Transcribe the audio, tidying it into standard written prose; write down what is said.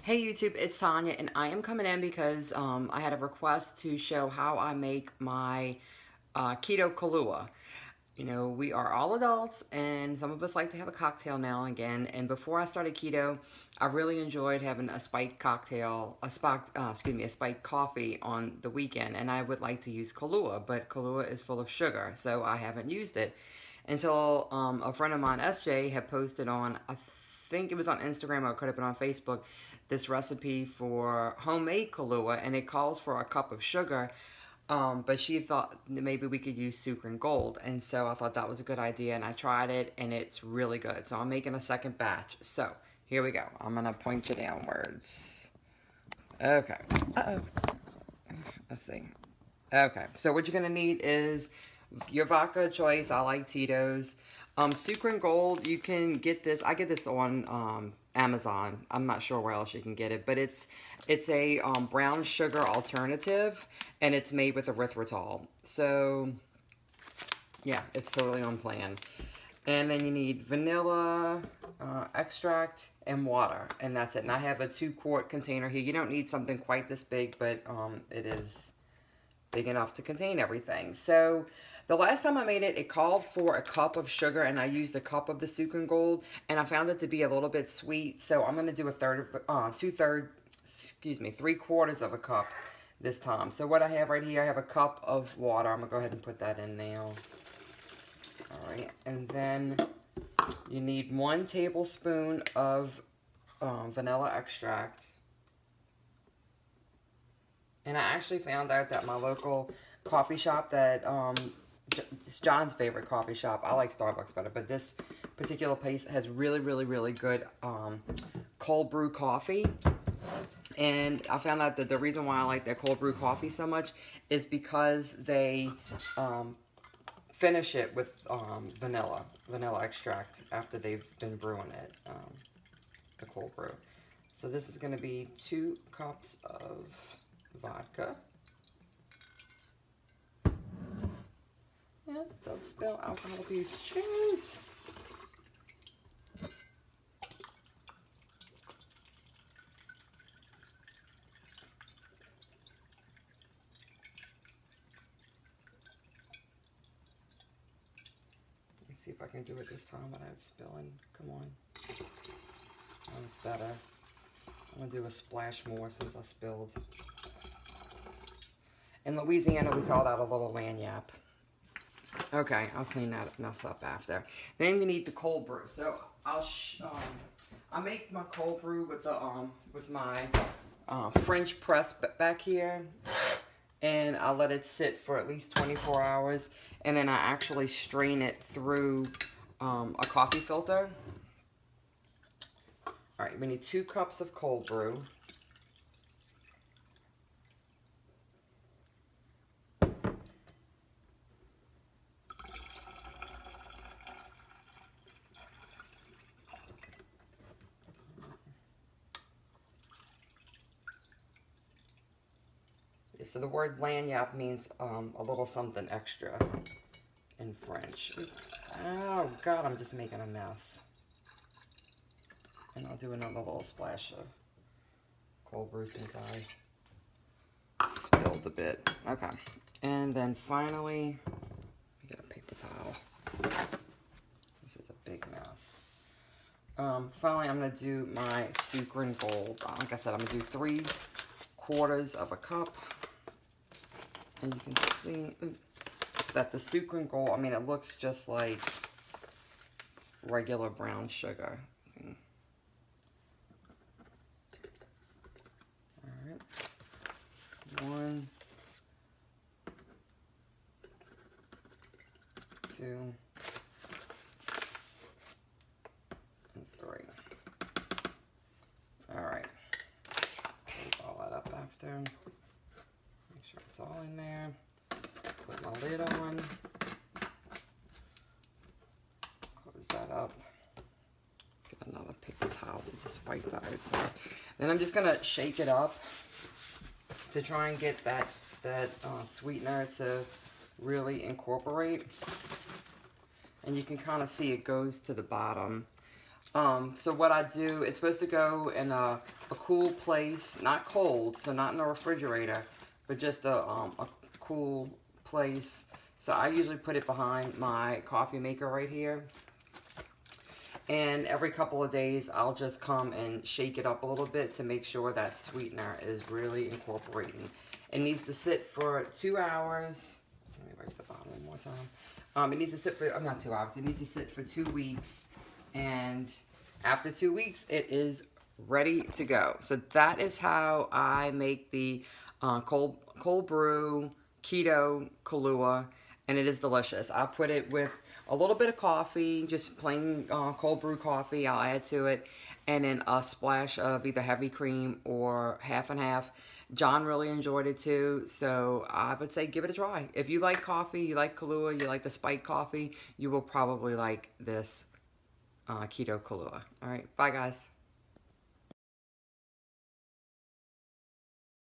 Hey YouTube, it's Tanya, and I am coming in because I had a request to show how I make my Keto Kahlua. You know, we are all adults, and some of us like to have a cocktail now and again. And before I started keto, I really enjoyed having a spiked cocktail, a spiked coffee on the weekend. And I would like to use Kahlua, but Kahlua is full of sugar, so I haven't used it until a friend of mine, SJ, had posted on, I think it was on Instagram or it could have been on Facebook, this recipe for homemade Kahlua, and it calls for a cup of sugar. But she thought that maybe we could use Sukrin Gold, and so I thought that was a good idea, and I tried it, and it's really good. So I'm making a second batch. So here we go. I'm gonna point you downwards. Okay. Let's see. Okay. So what you're gonna need is your vodka of choice. I like Tito's. Sukrin Gold, you can get this. I get this on Amazon. I'm not sure where else you can get it, but it's a brown sugar alternative, and it's made with erythritol. So yeah, it's totally on plan. And then you need vanilla extract and water, and that's it. And I have a 2-quart container here. You don't need something quite this big, but it is big enough to contain everything. So the last time I made it, it called for a cup of sugar, and I used a cup of the Sukrin Gold, and I found it to be a little bit sweet. So I'm going to do a 3/4 of a cup this time. So what I have right here, I have a cup of water. I'm going to go ahead and put that in now. All right, and then you need 1 tablespoon of vanilla extract. And I actually found out that my local coffee shop that, it's John's favorite coffee shop. I like Starbucks better, but this particular place has really, really, really good cold brew coffee. And I found out that the reason why I like their cold brew coffee so much is because they finish it with vanilla extract after they've been brewing it, the cold brew. So this is going to be 2 cups of vodka. Yeah, don't spill alcohol abuse. Shoot! Let me see if I can do it this time without spilling. Come on. That was better. I'm going to do a splash more since I spilled. In Louisiana, we call that a little Lagniappe. Okay, I'll clean that mess up after. Then you need the cold brew. So I make my cold brew with the with my French press back here, and I let it sit for at least 24 hours, and then I actually strain it through a coffee filter. All right, we need 2 cups of cold brew. So the word Lagniappe means a little something extra in French. Oh God, I'm just making a mess. And I'll do another little splash of cold brew since I spilled a bit. Okay, and then finally, we get a paper towel. This is a big mess. Finally, I'm gonna do my Sukrin Gold. Like I said, I'm gonna do 3/4 of a cup. And you can see that the Sukrin Gold, I mean, it looks just like regular brown sugar. See? All right. 1, 2, and 3. All right. Close all that up after. It's all in there. Put my lid on. Close that up. Get another paper towel to just wipe that outside. Then I'm just gonna shake it up to try and get that sweetener to really incorporate. And you can kind of see it goes to the bottom. So what I do, it's supposed to go in a cool place, not cold, so not in a refrigerator, but just a cool place. So I usually put it behind my coffee maker right here. And every couple of days, I'll just come and shake it up a little bit to make sure that sweetener is really incorporating. It needs to sit for 2 hours. Let me write the bottom one more time. It needs to sit for, not 2 hours, it needs to sit for 2 weeks. And after 2 weeks, it is ready to go. So that is how I make the cold brew Keto Kahlua, and it is delicious. I put it with a little bit of coffee, just plain cold brew coffee. I'll add to it, and then a splash of either heavy cream or half and half. John really enjoyed it too, so I would say give it a try. If you like coffee, you like Kahlua, you like the spiked coffee, you will probably like this Keto Kahlua. All right, bye guys.